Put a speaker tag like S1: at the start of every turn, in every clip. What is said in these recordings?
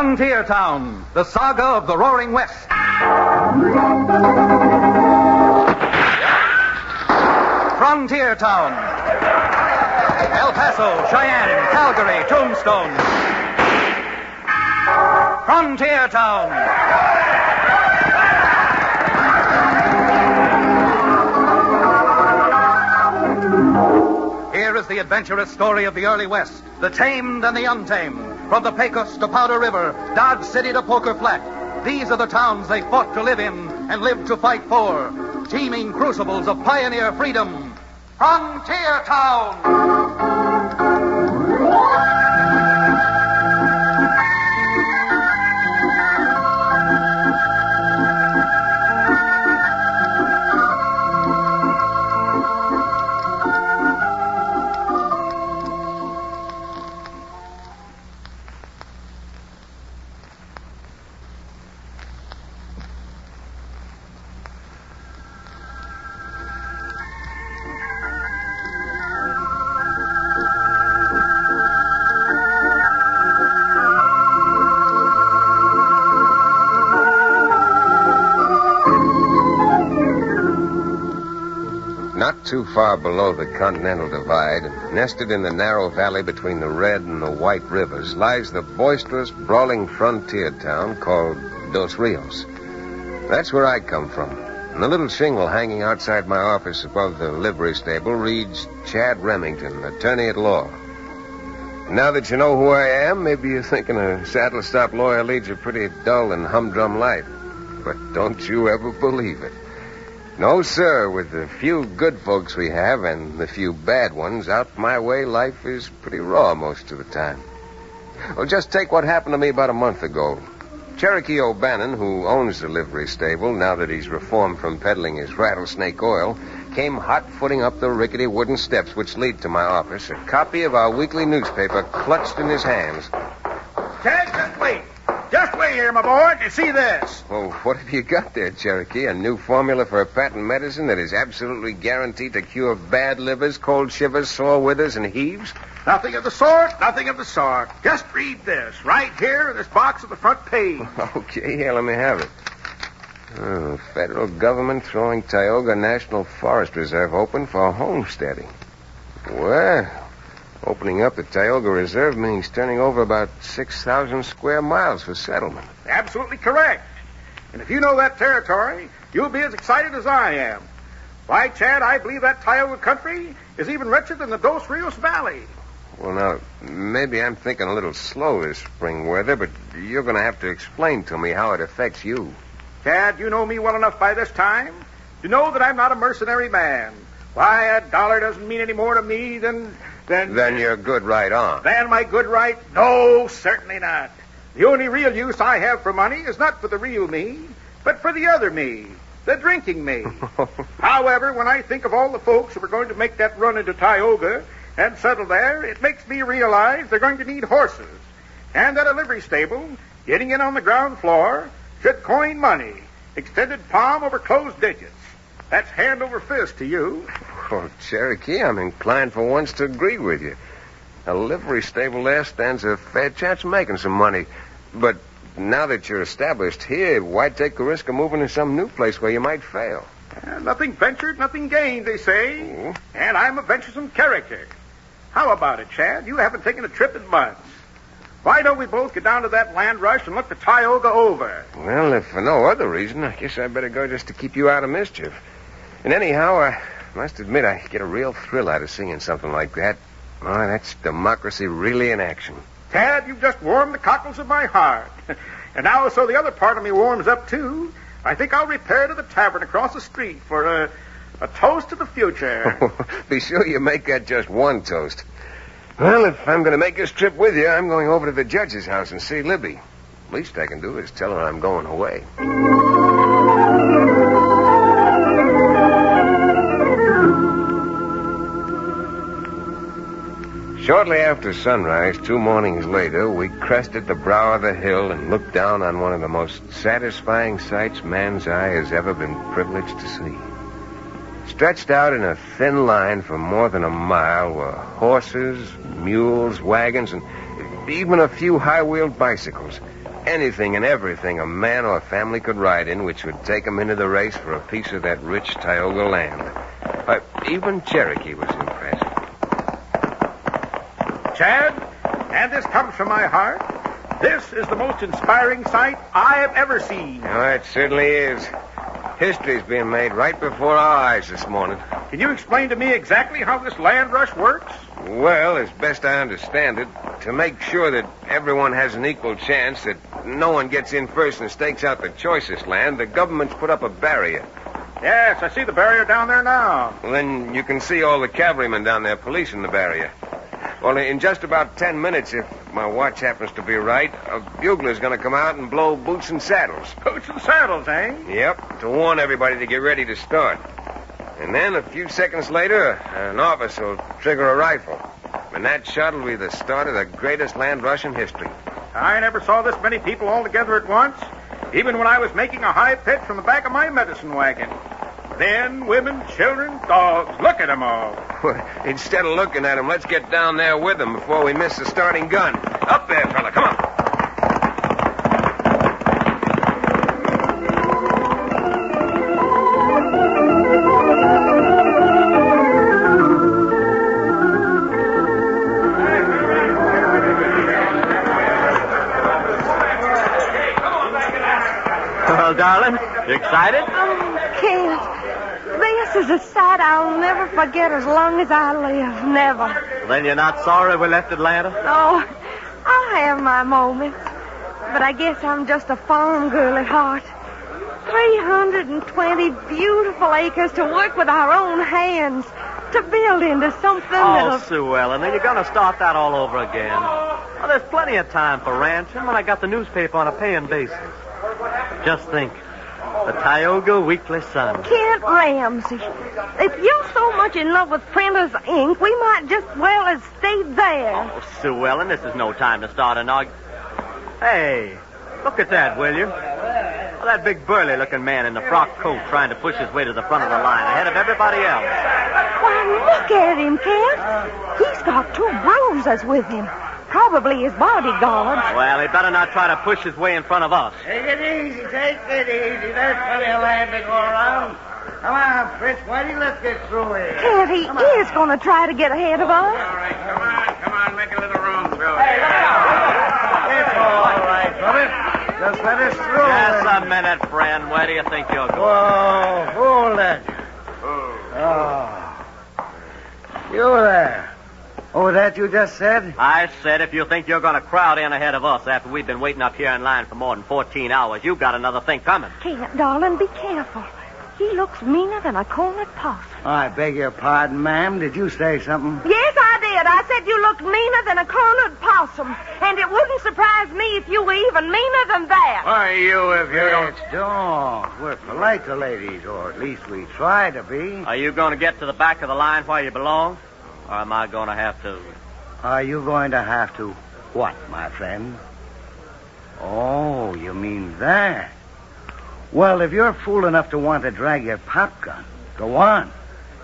S1: Frontier Town, the saga of the Roaring West. Frontier Town. El Paso, Cheyenne, Calgary, Tombstone. Frontier Town. Here is the adventurous story of the early West, the tamed and the untamed. From the Pecos to Powder River, Dodge City to Poker Flat. These are the towns they fought to live in and lived to fight for. Teeming crucibles of pioneer freedom. Frontier Town!
S2: Not too far below the Continental Divide, nested in the narrow valley between the Red and the White Rivers, lies the boisterous, brawling frontier town called Dos Rios. That's where I come from. And the little shingle hanging outside my office above the livery stable reads Chad Remington, attorney at law. Now that you know who I am, maybe you're thinking a saddle-stop lawyer leads a pretty dull and humdrum life. But don't you ever believe it. No, sir. With the few good folks we have and the few bad ones out my way, life is pretty raw most of the time. Well, just take what happened to me about a month ago. Cherokee O'Bannon, who owns the livery stable, now that he's reformed from peddling his rattlesnake oil, came hot-footing up the rickety wooden steps which lead to my office, a copy of our weekly newspaper clutched in his hands.
S3: Ted, just wait. Just wait here, my boy, and see this.
S2: Oh, what have you got there, Cherokee? A new formula for a patent medicine that is absolutely guaranteed to cure bad livers, cold shivers, sore withers, and heaves?
S3: Nothing of the sort, nothing of the sort. Just read this, right here in this box at the front page.
S2: Okay, here, let me have it. Oh, federal government throwing Tioga National Forest Reserve open for homesteading. Well, opening up the Tioga Reserve means turning over about 6,000 square miles for settlement.
S3: Absolutely correct. And if you know that territory, you'll be as excited as I am. Why, Chad, I believe that Tioga country is even richer than the Dos Rios Valley.
S2: Well, now, maybe I'm thinking a little slow this spring weather, but you're going to have to explain to me how it affects you.
S3: Chad, you know me well enough by this time to know that I'm not a mercenary man. Why, a dollar doesn't mean any more to me than...
S2: Then you're good right on.
S3: Than my good right? No, certainly not. The only real use I have for money is not for the real me, but for the other me, the drinking me. However, when I think of all the folks who are going to make that run into Tioga and settle there, it makes me realize they're going to need horses, and that a livery stable, getting in on the ground floor, should coin money, extended palm over closed digits. That's hand over fist to you.
S2: Oh, Cherokee, I'm inclined for once to agree with you. A livery stable there stands a fair chance of making some money. But now that you're established here, why take the risk of moving to some new place where you might fail?
S3: Nothing ventured, nothing gained, they say. Oh. And I'm a venturesome character. How about it, Chad? You haven't taken a trip in months. Why don't we both get down to that land rush and look the Tioga over?
S2: Well, if for no other reason, I guess I'd better go just to keep you out of mischief. And anyhow, I must admit I get a real thrill out of seeing something like that. Oh, that's democracy really in action.
S3: Tad, you've just warmed the cockles of my heart. And now, so the other part of me warms up, too, I think I'll repair to the tavern across the street for a toast to the future.
S2: Be sure you make that just one toast. Well, if I'm going to make this trip with you, I'm going over to the judge's house and see Libby. Least I can do is tell her I'm going away. Shortly after sunrise, 2 mornings later, we crested the brow of the hill and looked down on one of the most satisfying sights man's eye has ever been privileged to see. Stretched out in a thin line for more than a mile were horses, mules, wagons, and even a few high-wheeled bicycles, anything and everything a man or a family could ride in which would take them into the race for a piece of that rich Tioga land. Even Cherokee was impressed.
S3: Chad, and this comes from my heart, this is the most inspiring sight I have ever seen.
S2: Oh, it certainly is. History's being made right before our eyes this morning.
S3: Can you explain to me exactly how this land rush works?
S2: Well, as best I understand it, to make sure that everyone has an equal chance, that no one gets in first and stakes out the choicest land, the government's put up a barrier.
S3: Yes, I see the barrier down there now.
S2: Well, then you can see all the cavalrymen down there policing the barrier. Well, in just about 10 minutes, if my watch happens to be right, a bugler's going to come out and blow boots and saddles.
S3: Boots and saddles, eh?
S2: Yep, to warn everybody to get ready to start. And then a few seconds later, an officer will trigger a rifle. And that shot will be the start of the greatest land rush in history.
S3: I never saw this many people all together at once, even when I was making a high pitch from the back of my medicine wagon. Men, women, children, dogs. Look at them all.
S2: Instead of looking at them, let's get down there with them before we miss the starting gun. Up there, fella. Come on.
S4: Well, darling, you excited?
S5: Oh, Kent, this is a sight I'll never forget as long as I live. Never.
S4: Then you're not sorry we left Atlanta?
S5: Oh, I'll have my moments. But I guess I'm just a farm girl at heart. 320 beautiful acres to work with our own hands. To build into something
S4: Oh,
S5: that'll...
S4: Sue Ellen, then you're going to start that all over again. Well, there's plenty of time for ranching when I got the newspaper on a paying basis. Just think, the Tioga Weekly Sun.
S5: Kent Ramsey, if you're so much in love with printer's ink, we might just well have stayed there.
S4: Oh, Sue Ellen, this is no time to start an argument. Hey, look at that, will you? Well, that big burly-looking man in the frock coat trying to push his way to the front of the line ahead of everybody else.
S5: Why, look at him, Kent. He's got 2 bruisers with him. Probably his bodyguards.
S4: Well, he better not try to push his way in front of us.
S6: Take it easy, take it easy. There's plenty of land to go around. Come on, Fritz, Whitey, let's get through here.
S5: Kent, he is going to try to get ahead of us.
S3: All right, come on, make a little room, Bill.
S6: It's all right, brother. Just let us through.
S4: Just a minute, friend. Where do you think you're going?
S6: Whoa, hold that. Oh. You there. Oh, that you just said?
S4: I said if you think you're going to crowd in ahead of us after we've been waiting up here in line for more than 14 hours, you've got another thing coming.
S5: Kent, darling, be careful. He looks meaner than a cornered possum.
S6: I beg your pardon, ma'am. Did you say something?
S5: Yes, I did. I said you looked meaner than a cornered possum. And it wouldn't surprise me if you were even meaner than that.
S3: Why, you, if you don't...
S6: Don't. We're polite to ladies, or at least we try to be.
S4: Are you going to get to the back of the line where you belong? Or am I going to have to...
S6: Are you going to have to what, my friend? Oh, you mean that? Well, if you're fool enough to want to drag your pop gun, go on.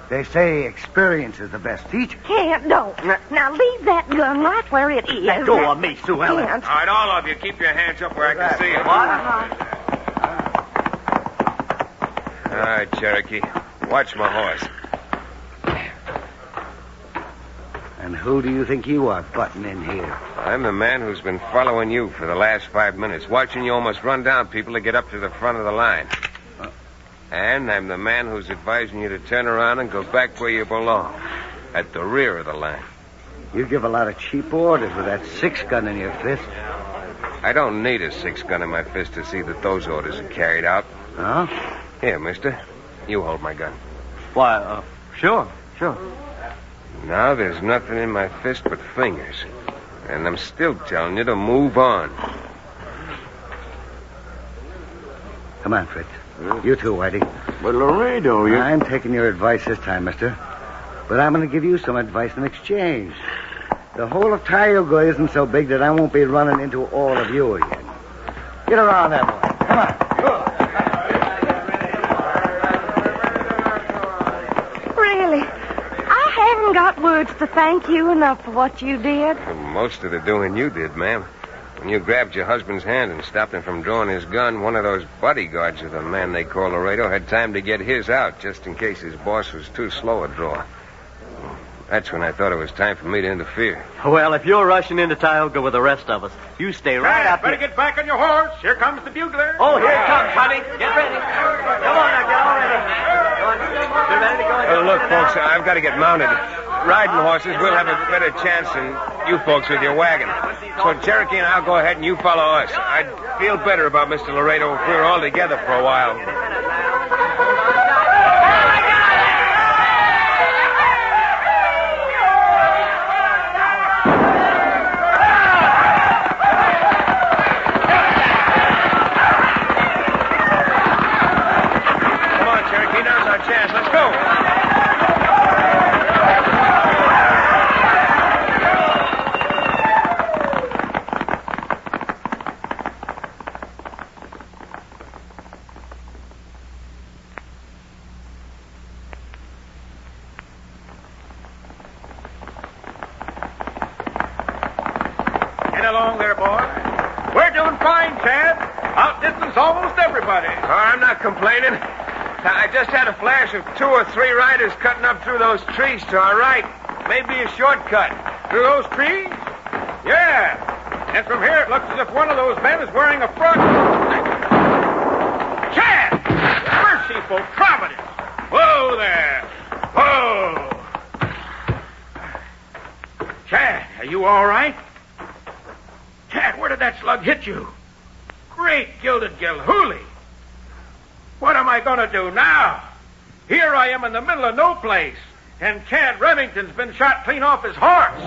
S6: They say experience is the best teacher.
S5: Kent, don't. Now leave that gun right where it is.
S4: Let go of me, Sue Ellen.
S5: Kent.
S2: All right, all of you, keep your hands up where I can see you.
S4: What?
S2: All right, Cherokee. Watch my horse.
S6: And who do you think you are butting in here?
S2: I'm the man who's been following you for the last 5 minutes, watching you almost run down people to get up to the front of the line. And I'm the man who's advising you to turn around and go back where you belong, at the rear of the line.
S6: You give a lot of cheap orders with that 6-gun in your fist.
S2: I don't need a 6-gun in my fist to see that those orders are carried out.
S6: Huh?
S2: Here, mister. You hold my gun.
S4: Why, sure.
S2: Now there's nothing in my fist but fingers. And I'm still telling you to move on.
S6: Come on, Fritz. You too, Whitey.
S3: But Laredo,
S6: I'm taking your advice this time, mister. But I'm going to give you some advice in exchange. The whole of Tioga isn't so big that I won't be running into all of you again. Get around that way. Come on.
S5: Really, I haven't got words to thank you enough for what you did.
S2: Most of the doing you did, ma'am. When you grabbed your husband's hand and stopped him from drawing his gun, one of those bodyguards of the man they call Laredo had time to get his out just in case his boss was too slow a draw. That's when I thought it was time for me to interfere.
S4: Well, if you're rushing into Tioga with the rest of us, you stay right up
S3: better
S4: here.
S3: get back on your horse. Here comes the bugler.
S4: Oh, here it comes, honey. Get ready. Come on now, get all ready. Go on. Get ready to go.
S2: Look, folks, I've got to get mounted. Riding horses, we'll have a better chance than you folks with your wagon. So Cherokee and I'll go ahead and you follow us. I'd feel better about Mr. Laredo if we were all together for a while. Come on, Cherokee, now's our chance. Let's go.
S3: Along there, boy. We're doing fine, Chad. Outdistance almost everybody.
S2: Oh, I'm not complaining. I just had a flash of 2 or 3 riders cutting up through those trees to our right. Maybe a shortcut.
S3: Through those trees? Yeah. And from here it looks as if one of those men is wearing a frock. Chad! Merciful Providence! Whoa there! Whoa! Chad, are you all right? Chad, where did that slug hit you? Great gilded Gilhooly. What am I going to do now? Here I am in the middle of no place, and Chad Remington's been shot clean off his horse.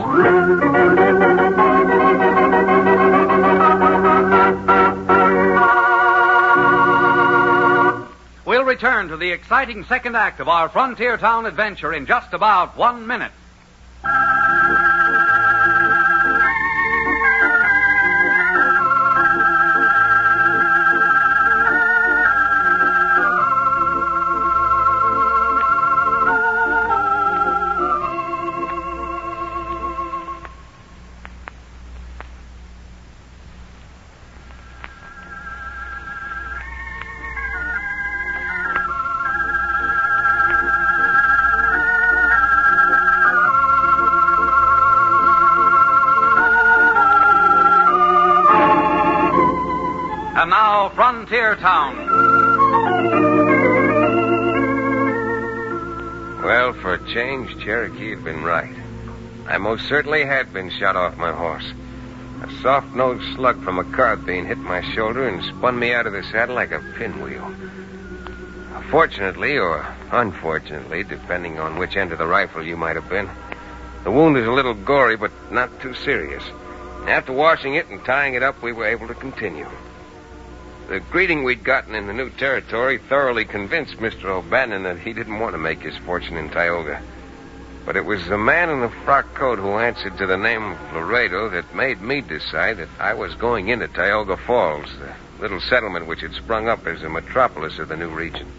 S1: We'll return to the exciting second act of our frontier town adventure in just about 1 minute. And now, Frontier Town.
S2: Well, for a change, Cherokee had been right. I most certainly had been shot off my horse. A soft-nosed slug from a carbine hit my shoulder and spun me out of the saddle like a pinwheel. Fortunately, or unfortunately, depending on which end of the rifle you might have been, the wound is a little gory, but not too serious. After washing it and tying it up, we were able to continue. The greeting we'd gotten in the new territory thoroughly convinced Mr. O'Bannon that he didn't want to make his fortune in Tioga. But it was the man in the frock coat who answered to the name of Laredo that made me decide that I was going into Tioga Falls, the little settlement which had sprung up as a metropolis of the new region.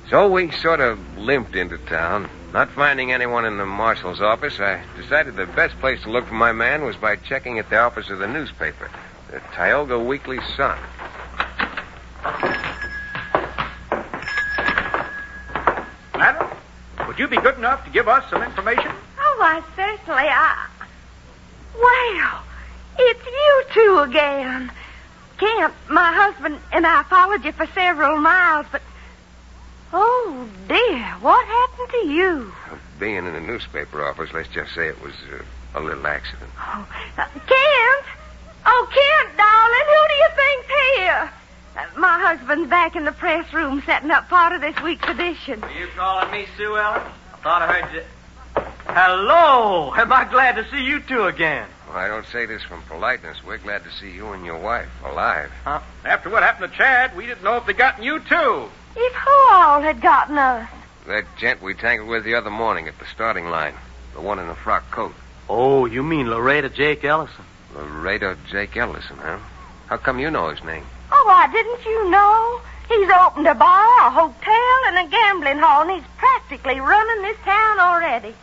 S2: So we sort of limped into town. Not finding anyone in the marshal's office, I decided the best place to look for my man was by checking at the office of the newspaper, the Tioga Weekly Sun.
S3: Madam, would you be good enough to give us some information?
S5: Oh, why, certainly. Well, it's you two again. Kent, my husband and I followed you for several miles, but... Oh, dear, what happened to you?
S2: Being in a newspaper office, let's just say it was a little accident.
S5: Oh, Kent! Oh, Kent, darling, who do you think's here? My husband's back in the press room setting up part of this week's edition.
S4: Are you calling me Sue Ellen? I thought I heard you... Hello! Am I glad to see you two again?
S2: Well, I don't say this from politeness. We're glad to see you and your wife alive.
S4: Huh?
S3: After what happened to Chad, we didn't know if they gotten you, too.
S5: If who all had gotten us?
S2: That gent we tangled with the other morning at the starting line. The one in the frock coat.
S4: Oh, you mean Laredo Jake Ellison?
S2: Laredo Jake Ellison, huh? How come you know his name?
S5: Oh, why, didn't you know? He's opened a bar, a hotel, and a gambling hall, and he's practically running this town already.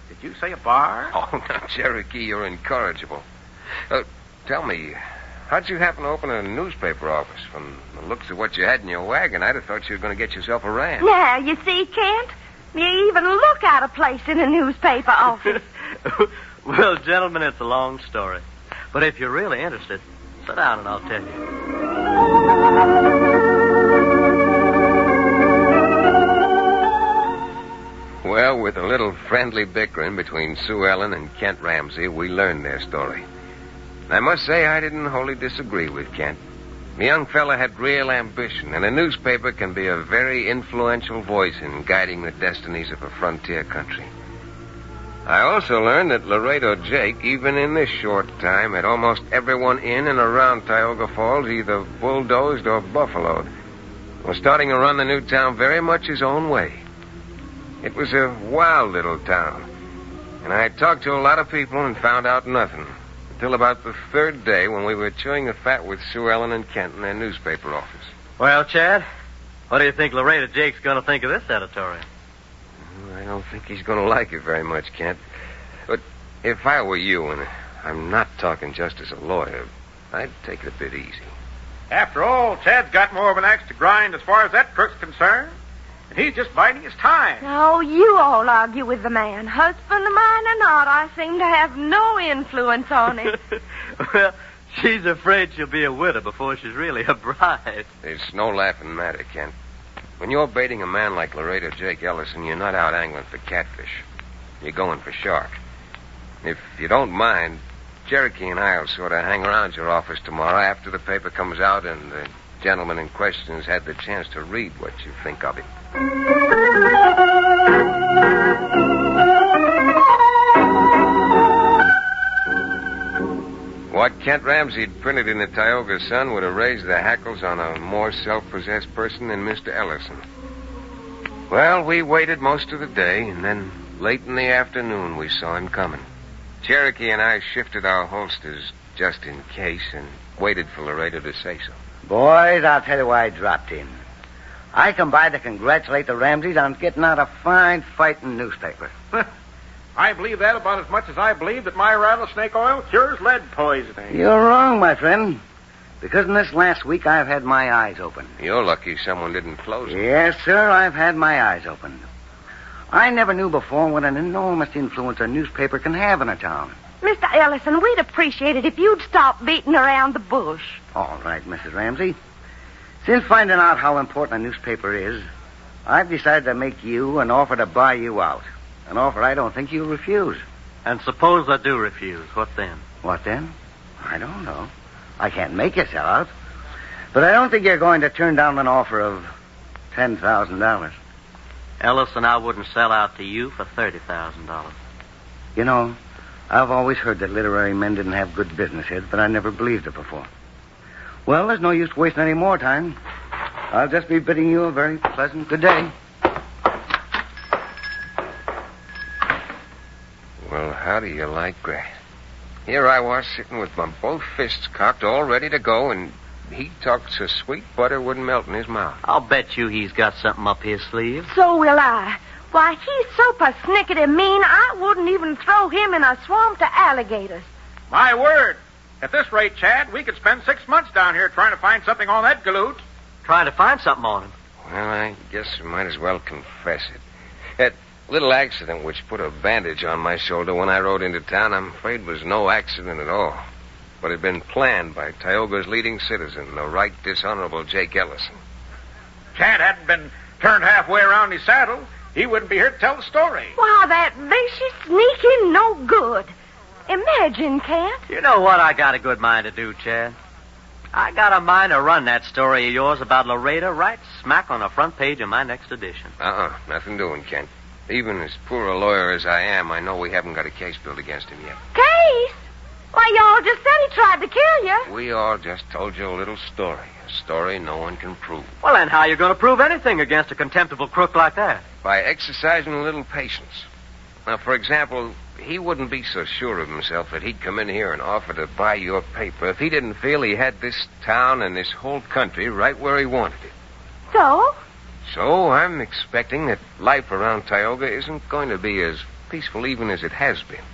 S3: Did you say a bar?
S2: Oh, now, Cherokee, you're incorrigible. Tell me, how'd you happen to open a newspaper office? From the looks of what you had in your wagon, I'd have thought you were going to get yourself a ranch.
S5: Now, you see, Kent, you even look out of place in a newspaper office.
S4: Well, gentlemen, it's a long story. But if you're really interested, sit down and I'll tell you.
S2: Well, with a little friendly bickering between Sue Ellen and Kent Ramsey, we learned their story. I must say I didn't wholly disagree with Kent. The young fella had real ambition, and a newspaper can be a very influential voice in guiding the destinies of a frontier country. I also learned that Laredo Jake, even in this short time, had almost everyone in and around Tioga Falls either bulldozed or buffaloed, was starting to run the new town very much his own way. It was a wild little town, and I talked to a lot of people and found out nothing until about the third day when we were chewing the fat with Sue Ellen and Kent in their newspaper office.
S4: Well, Chad, what do you think Laredo Jake's going to think of this editorial?
S2: I don't think he's going to like it very much, Kent. But if I were you, and I'm not talking just as a lawyer, I'd take it a bit easy.
S3: After all, Chad's got more of an axe to grind as far as that crook's concerned. And he's just biding his time.
S5: Oh, you all argue with the man. Husband of mine or not, I seem to have no influence on him.
S4: Well, she's afraid she'll be a widow before she's really a bride.
S2: It's no laughing matter, Kent. When you're baiting a man like Laredo Jake Ellison, you're not out angling for catfish. You're going for shark. If you don't mind, Cherokee and I'll sort of hang around your office tomorrow after the paper comes out and the gentleman in question has had the chance to read what you think of it. What Kent Ramsey printed in the Tioga Sun would have raised the hackles on a more self-possessed person than Mr. Ellison. Well, we waited most of the day, and then late in the afternoon we saw him coming. Cherokee and I shifted our holsters just in case and waited for Laredo to say so.
S6: Boys, I'll tell you why I dropped in. I come by to congratulate the Ramseys on getting out a fine fighting newspaper.
S3: I believe that about as much as I believe that my rattlesnake oil cures lead poisoning.
S6: You're wrong, my friend. Because in this last week, I've had my eyes opened.
S2: You're lucky someone didn't close it.
S6: Yes, sir, I've had my eyes opened. I never knew before what an enormous influence a newspaper can have in a town.
S5: Mr. Ellison, we'd appreciate it if you'd stop beating around the bush.
S6: All right, Mrs. Ramsey. Since finding out how important a newspaper is, I've decided to make you an offer to buy you out. An offer I don't think you'll refuse.
S4: And suppose I do refuse, what then?
S6: What then? I don't know. I can't make you sell out. But I don't think you're going to turn down an offer of $10,000.
S4: Ellison, I wouldn't sell out to you for $30,000.
S6: You know, I've always heard that literary men didn't have good business heads, but I never believed it before. Well, there's no use wasting any more time. I'll just be bidding you a very pleasant good day.
S2: Well, how do you like that? Here I was sitting with my both fists cocked, all ready to go, and he talked so sweet butter wouldn't melt in his mouth.
S4: I'll bet you he's got something up his sleeve.
S5: So will I. Why, he's so persnickety mean, I wouldn't even throw him in a swamp to alligators.
S3: My word. At this rate, Chad, we could spend 6 months down here trying to find something on that galoot.
S4: Trying to find something on him.
S2: Well, I guess I might as well confess it. That little accident which put a bandage on my shoulder when I rode into town, I'm afraid was no accident at all. But had been planned by Tioga's leading citizen, the right dishonorable Jake Ellison.
S3: Chad hadn't been turned halfway around his saddle, he wouldn't be here to tell the story.
S5: Why, that vicious, sneaking, no good. Imagine, Kent.
S4: You know what I got a good mind to do, Chad? I got a mind to run that story of yours about Laredo right smack on the front page of my next edition.
S2: Nothing doing, Kent. Even as poor a lawyer as I am, I know we haven't got a case built against him yet.
S5: Case? Why, y'all just said he tried to kill you.
S2: We all just told you a little story. A story no one can prove.
S4: Well, then how are you going to prove anything against a contemptible crook like that?
S2: By exercising a little patience. Now, for example, he wouldn't be so sure of himself that he'd come in here and offer to buy your paper if he didn't feel he had this town and this whole country right where he wanted it.
S5: So?
S2: So I'm expecting that life around Tioga isn't going to be as peaceful even as it has been.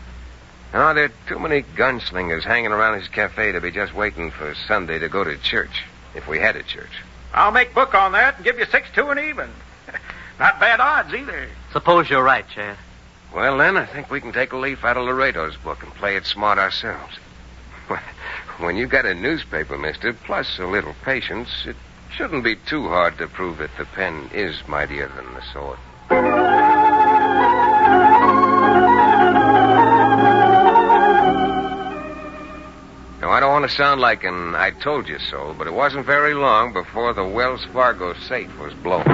S2: No, there are too many gunslingers hanging around his cafe to be just waiting for Sunday to go to church, if we had a church.
S3: I'll make book on that and give you 6-2 and even. Not bad odds either.
S4: Suppose you're right, Chad.
S2: Well, then, I think we can take a leaf out of Laredo's book and play it smart ourselves. When you got a newspaper, mister, plus a little patience, it shouldn't be too hard to prove that the pen is mightier than the sword. Now, I don't want to sound like an I told you so, but it wasn't very long before the Wells Fargo safe was blown.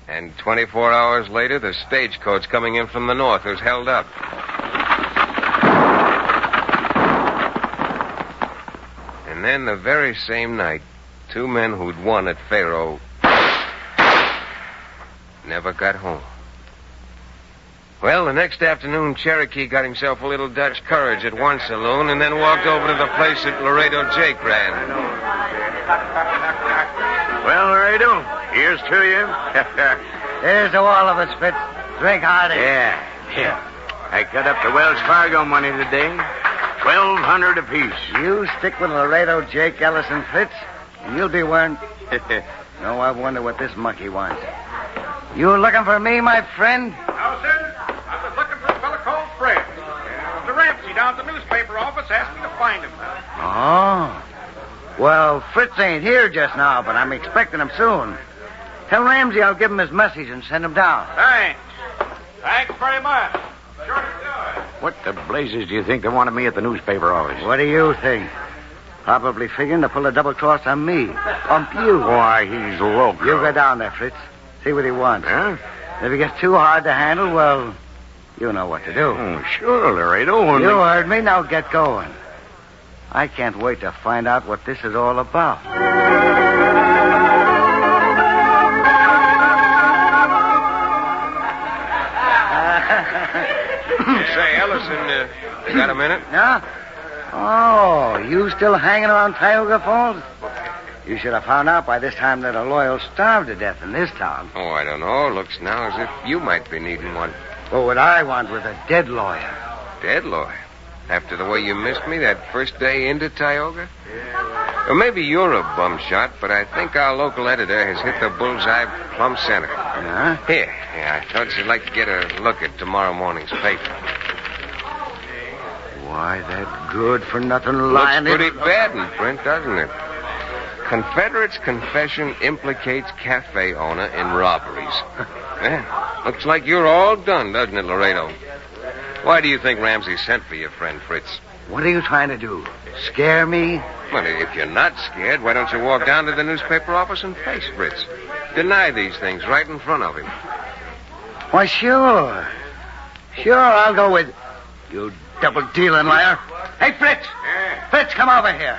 S2: And 24 hours later, the stagecoach coming in from the north was held up. And then the very same night, 2 men who'd won at Faro never got home. Well, the next afternoon, Cherokee got himself a little Dutch courage at one saloon and then walked over to the place that Laredo Jake ran.
S7: Well, Laredo, here's to you.
S6: Here's to all of us, Fitz. Drink hearty.
S7: Yeah. I cut up the Wells Fargo money today. $1,200 apiece.
S6: You stick with Laredo, Jake, Ellison, Fitz, and you'll be wearing... No, I wonder what this monkey wants. You looking for me, my friend?
S3: No, sir. I was looking for a fellow called Fred. Mr. Ramsey down at the newspaper office asked me to find him.
S6: Oh. Well, Fritz ain't here just now, but I'm expecting him soon. Tell Ramsey I'll give him his message and send him down.
S3: Thanks. Thanks very much. Sure to do it.
S7: What the blazes do you think they wanted me at the newspaper office?
S6: What do you think? Probably figuring to pull a double cross on me. Pump you.
S7: Why, he's loco.
S6: You go down there, Fritz. See what he wants.
S7: Huh?
S6: If he gets too hard to handle, well, you know what to do.
S7: Oh, sure, Laredo.
S6: You heard me. Now get going. I can't wait to find out what this is all about.
S2: Say, Ellison, you got a minute?
S6: Yeah? Oh, you still hanging around Tioga Falls? You should have found out by this time that a lawyer starved to death in this town.
S2: Oh, I don't know. Looks now as if you might be needing one.
S6: Well, what I want was a dead lawyer.
S2: Dead lawyer? After the way you missed me that first day into Tioga? Or maybe you're a bum shot, but I think our local editor has hit the bullseye plumb center.
S6: Huh?
S2: Here, I thought you'd like to get a look at tomorrow morning's paper.
S6: Why, that good-for-nothing lying...
S2: Looks pretty bad in print, doesn't it? Confederate's confession implicates cafe owner in robberies. Yeah, looks like you're all done, doesn't it, Laredo? Why do you think Ramsey sent for your friend Fritz?
S6: What are you trying to do? Scare me?
S2: Well, if you're not scared, why don't you walk down to the newspaper office and face Fritz? Deny these things right in front of him.
S6: Why, sure. Sure, I'll go with... You double-dealing liar. Hey, Fritz!
S7: Yeah.
S6: Fritz, come over here.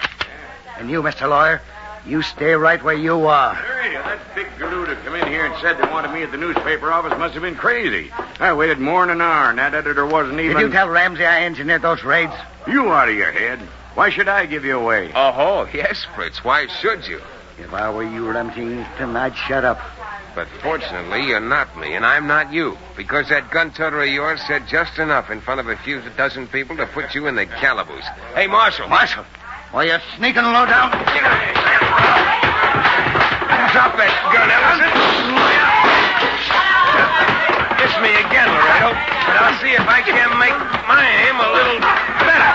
S6: And you, Mr. Lawyer, you stay right where you are.
S7: Laredo, that big galoot who come in here and said they wanted me at the newspaper office must have been crazy. I waited more than an hour, and that editor wasn't even...
S6: Did you tell Ramsey I engineered those raids?
S7: You out of your head. Why should I give you away?
S2: Oh, yes, Fritz. Why should you?
S6: If I were you, Remington, I'd shut up.
S2: But fortunately, you're not me, and I'm not you. Because that gun-toter of yours said just enough in front of a few dozen people to put you in the calaboose. Hey, Marshal.
S6: Marshal? Why, you sneaking low down?
S2: Drop that gun, Ellison. Miss me again, Laredo. But I'll see if I can make my aim a little better.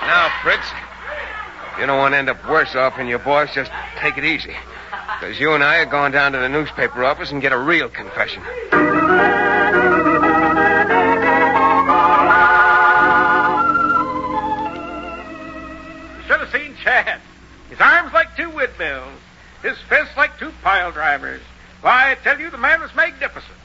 S2: Now, Fritz, you don't want to end up worse off than your boss. Just take it easy. Because you and I are going down to the newspaper office and get a real confession.
S3: Should have seen Chad. His arms like 2 windmills. His fists like 2 pile drivers. Why, I tell you, the man was magnificent.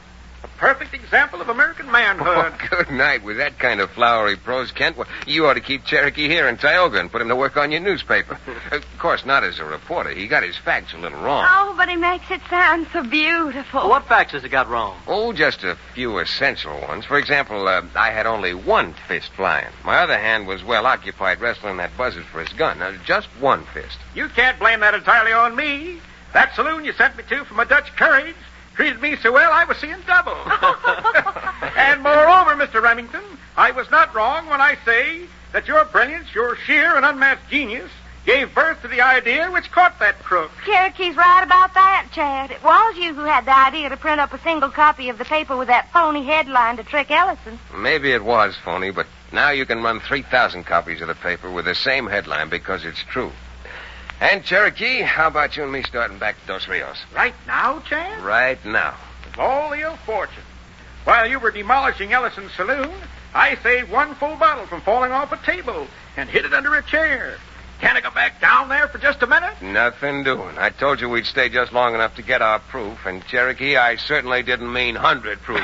S3: A perfect example of American manhood.
S2: Oh, good night. With that kind of flowery prose, Kent, well, you ought to keep Cherokee here in Tioga and put him to work on your newspaper. Of course, not as a reporter. He got his facts a little wrong.
S5: Oh, but he makes it sound so beautiful.
S4: Well, what facts has he got wrong?
S2: Oh, just a few essential ones. For example, I had only one fist flying. My other hand was well occupied wrestling that buzzard for his gun. Now, just one fist.
S3: You can't blame that entirely on me. That saloon you sent me to for my Dutch courage treated me so well I was seeing double. And moreover, Mr. Remington, I was not wrong when I say that your brilliance, your sheer and unmatched genius, gave birth to the idea which caught that crook.
S5: Cherokee's right about that, Chad. It was you who had the idea to print up a single copy of the paper with that phony headline to trick Ellison.
S2: Maybe it was phony, but now you can run 3,000 copies of the paper with the same headline because it's true. And, Cherokee, how about you and me starting back to Dos Rios?
S3: Right now, Chad?
S2: Right now.
S3: Of all the ill fortune. While you were demolishing Ellison's saloon, I saved one full bottle from falling off a table and hid it under a chair. Can I go back down there for just a minute?
S2: Nothing doing. I told you we'd stay just long enough to get our proof, and, Cherokee, I certainly didn't mean 100 proof.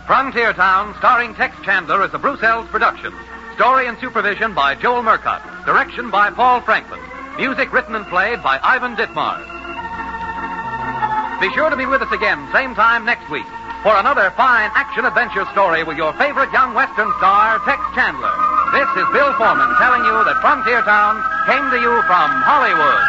S1: Frontier Town, starring Tex Chandler, is a Bruxelles production. Story and supervision by Joel Murcott. Direction by Paul Franklin. Music written and played by Ivan Ditmars. Be sure to be with us again, same time next week, for another fine action-adventure story with your favorite young Western star, Tex Chandler. This is Bill Foreman telling you that Frontier Town came to you from Hollywood.